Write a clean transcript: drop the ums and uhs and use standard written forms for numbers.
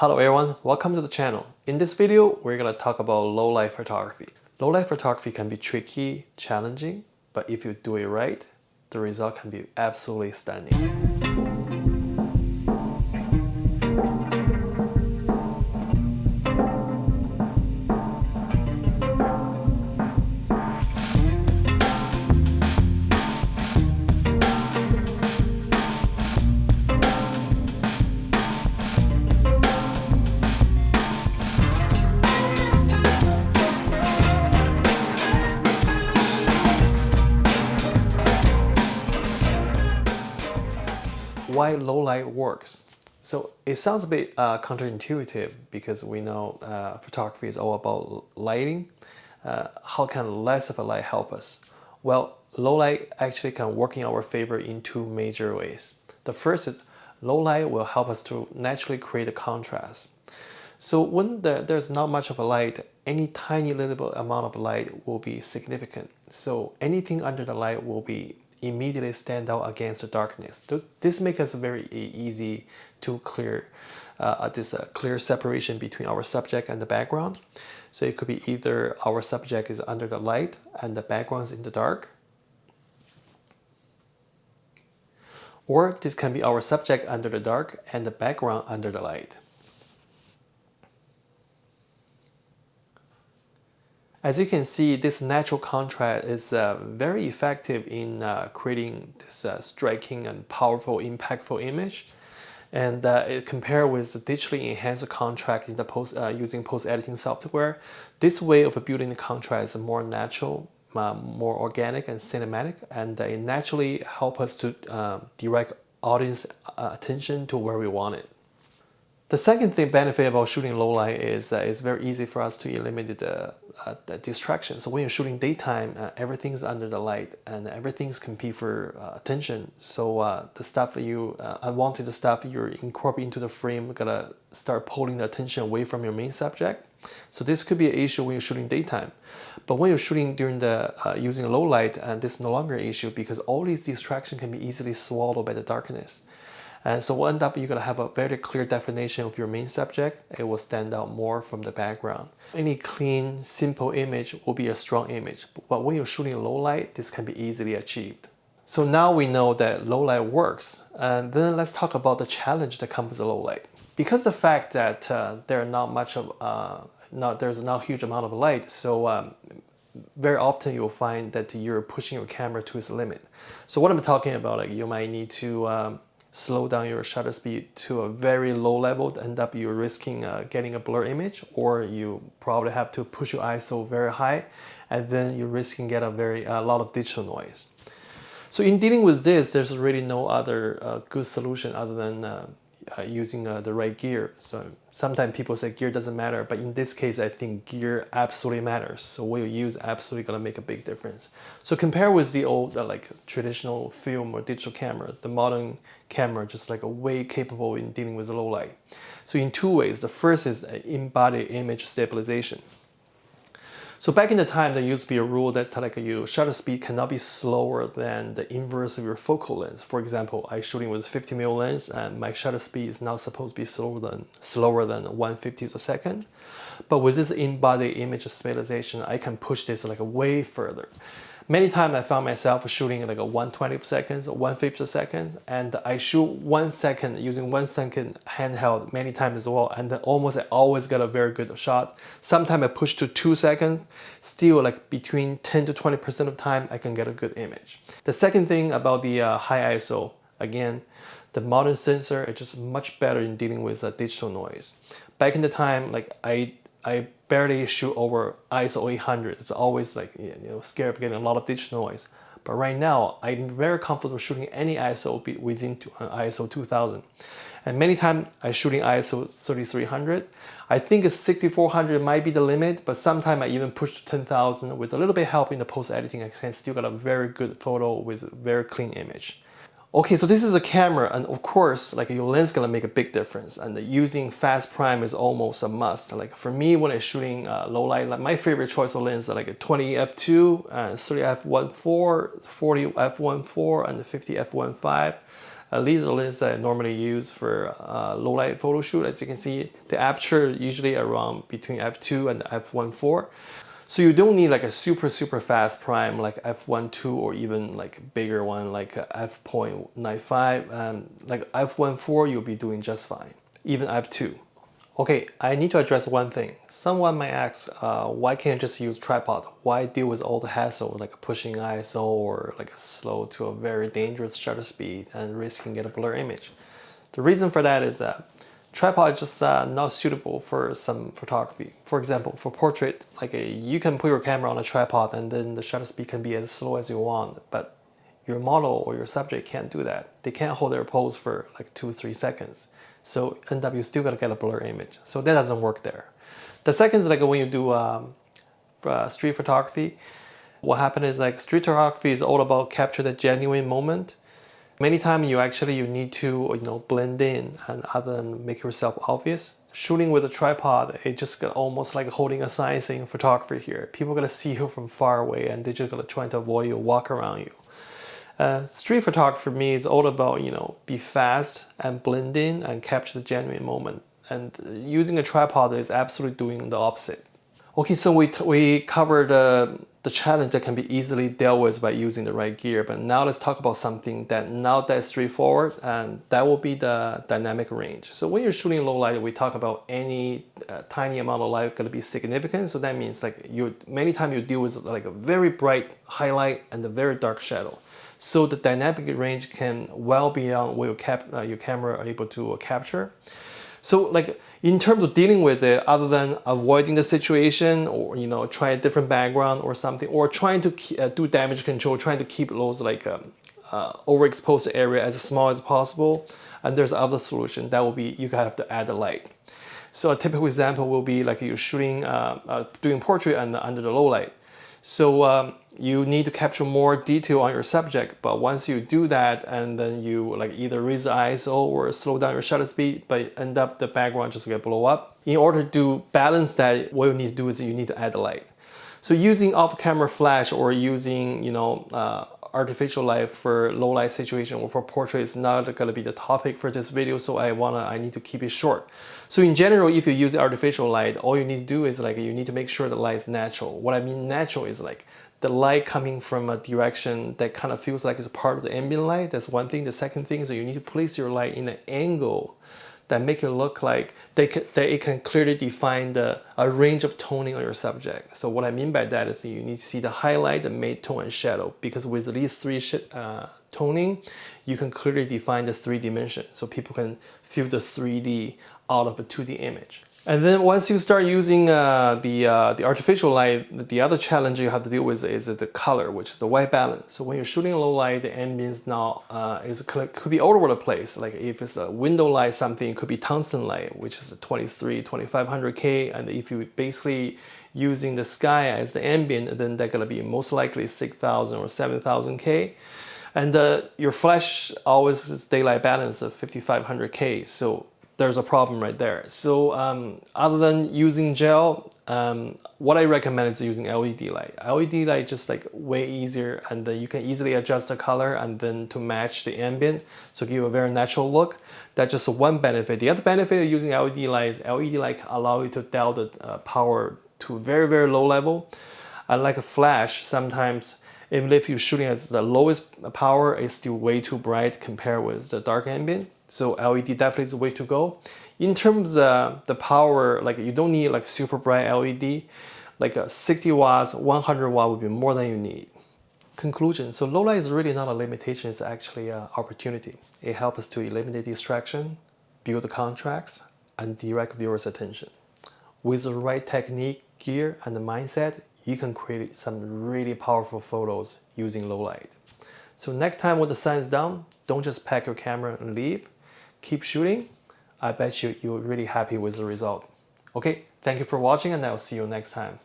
Hello everyone, welcome to the channel. In this video, we're going to talk about low light photography. Low light photography can be tricky, challenging, but if you do it right, the result can be absolutely stunning. Why low light works. So it sounds a bit counterintuitive because we know photography is all about lighting. How can less of a light help us? Well, low light actually can work in our favor in two major ways. The first is low light will help us to naturally create a contrast. So when there's not much of a light, any tiny little amount of light will be significant. So anything under the light will be immediately stand out against the darkness. This makes us very easy to clear this clear separation between our subject and the background. So it could be either our subject is under the light and the background is in the dark, or this can be our subject under the dark and the background under the light. As you can see, this natural contrast is very effective in creating this striking and powerful, impactful image. And it compared with the digitally enhanced contrast in the using post-editing software, this way of building the contrast is more natural, more organic and cinematic, and it naturally helps us to direct audience attention to where we want it. The second thing benefit about shooting low light is it's very easy for us to eliminate the distraction. So when you're shooting daytime, everything's under the light and everything's compete for attention. So the stuff you unwanted stuff you're incorporating into the frame gonna start pulling the attention away from your main subject. So this could be an issue when you're shooting daytime. But when you're shooting during the using low light, this is no longer an issue because all these distractions can be easily swallowed by the darkness. And so we'll end up, you're going to have a very clear definition of your main subject. It will stand out more from the background. Any clean, simple image will be a strong image. But when you're shooting low light, this can be easily achieved. So now we know that low light works. And then let's talk about the challenge that comes with low light. Because the fact that there's not a huge amount of light, so very often you'll find that you're pushing your camera to its limit. So what I'm talking about, like you might need to slow down your shutter speed to a very low level to end up you're risking getting a blur image, or you probably have to push your ISO very high and then you're risking get a lot of digital noise. So in dealing with this, there's really no other good solution other than using the right gear. So sometimes people say gear doesn't matter, but in this case, I think gear absolutely matters. So what you use absolutely gonna make a big difference. So compare with the old like traditional film or digital camera, the modern camera just like a way capable in dealing with low light. So in two ways. The first is embodied image stabilization. So back in the time, there used to be a rule that like your shutter speed cannot be slower than the inverse of your focal length. For example, I'm shooting with 50mm lens and my shutter speed is not supposed to be slower than 1/50th a second. But with this embodied image stabilization, I can push this like way further. Many times I found myself shooting like a 1/20th seconds or 1/5th a second, and I shoot 1 second using 1 second handheld many times as well, and then almost I always get a very good shot. Sometimes I push to 2 seconds, still like between 10 to 20% of time I can get a good image. The second thing about the high ISO, again, the modern sensor is just much better in dealing with digital noise. Back in the time, like I barely shoot over ISO 800. It's always like, scared of getting a lot of digital noise. But right now, I'm very comfortable shooting any ISO within ISO 2000. And many times I'm shooting ISO 3300. I think 6400 might be the limit, but sometimes I even push to 10,000 with a little bit of help in the post-editing. I can still get a very good photo with a very clean image. Okay, so this is a camera, and of course, like your lens gonna make a big difference, and using fast prime is almost a must. Like for me, when I'm shooting low light, like my favorite choice of lens are like a 20 f2, 30 f1.4, 40 f1.4, and the 50 f1.5. These are lenses that I normally use for low light photo shoot. As you can see, the aperture usually around between f2 and f1.4. So you don't need like a super fast prime like f1.2 or even like bigger one like f.95. Like f1.4 you'll be doing just fine, even f2. Okay, I need to address one thing. Someone might ask, why can't I just use tripod? Why deal with all the hassle like pushing ISO or like a slow to a very dangerous shutter speed and risking get a blur image? The reason for that is that tripod is just not suitable for some photography. For example, for portrait, like you can put your camera on a tripod and then the shutter speed can be as slow as you want, but your model or your subject can't do that. They can't hold their pose for like 2-3 seconds. So end up you still gotta get a blur image. So that doesn't work there. The second is like when you do street photography, what happens is like street photography is all about capture the genuine moment. Many times you need to blend in and other than make yourself obvious. Shooting with a tripod, it just almost like holding a sign saying photography here. People are gonna see you from far away and they're just gonna try to avoid you, walk around you. Street photography for me is all about be fast and blend in and capture the genuine moment. And using a tripod is absolutely doing the opposite. Okay, so we covered the challenge that can be easily dealt with by using the right gear, but now let's talk about something that not that straightforward, and that will be the dynamic range. So when you're shooting low light, we talk about any tiny amount of light going to be significant. So that means like many times you deal with like a very bright highlight and a very dark shadow. So the dynamic range can well beyond what your camera are able to capture. So like in terms of dealing with it, other than avoiding the situation or try a different background or something, or trying to do damage control, trying to keep those like overexposed area as small as possible, and there's other solution that will be you have to add the light. So a typical example will be like you're shooting, doing portrait under the low light. So you need to capture more detail on your subject, but once you do that and then you like either raise the ISO or slow down your shutter speed, but end up the background just get blow up. In order to balance that, what you need to do is you need to add the light. So using off-camera flash or using artificial light for low light situation or for portrait is not going to be the topic for this video, so I need to keep it short. So in general, if you use artificial light, all you need to do is like you need to make sure the light is natural. What I mean natural is like the light coming from a direction that kind of feels like it's part of the ambient light. That's one thing. The second thing is that you need to place your light in an angle that make it look like that it can clearly define a range of toning on your subject. So what I mean by that is that you need to see the highlight, the mid-tone, and shadow, because with these three toning, you can clearly define the 3 dimension, so people can feel the 3D out of a 2D image. And then once you start using the artificial light, the other challenge you have to deal with is the color, which is the white balance. So when you're shooting low light, the ambience now could be all over the place. Like if it's a window light, something, it could be tungsten light, which is a 2500K. And if you basically using the sky as the ambient, then they're gonna be most likely 6000 or 7000K. And your flash always is daylight balance of 5500K. So there's a problem right there. So other than using gel, what I recommend is using LED light. LED light just like way easier, and you can easily adjust the color and then to match the ambient, so give a very natural look. That's just one benefit. The other benefit of using LED light is LED light allow you to dial the power to very low level. Unlike a flash, sometimes even if you're shooting at the lowest power, it's still way too bright compared with the dark ambient. So LED definitely is the way to go. In terms of the power, like you don't need like super bright LED, like 60 watts, 100 watt would be more than you need. Conclusion, so low light is really not a limitation, it's actually an opportunity. It helps us to eliminate distraction, build the contrast, and direct viewers' attention. With the right technique, gear, and the mindset, you can create some really powerful photos using low light. So next time when the sun is down, don't just pack your camera and leave. Keep shooting. I bet you're really happy with the result. Okay, thank you for watching, and I'll see you next time.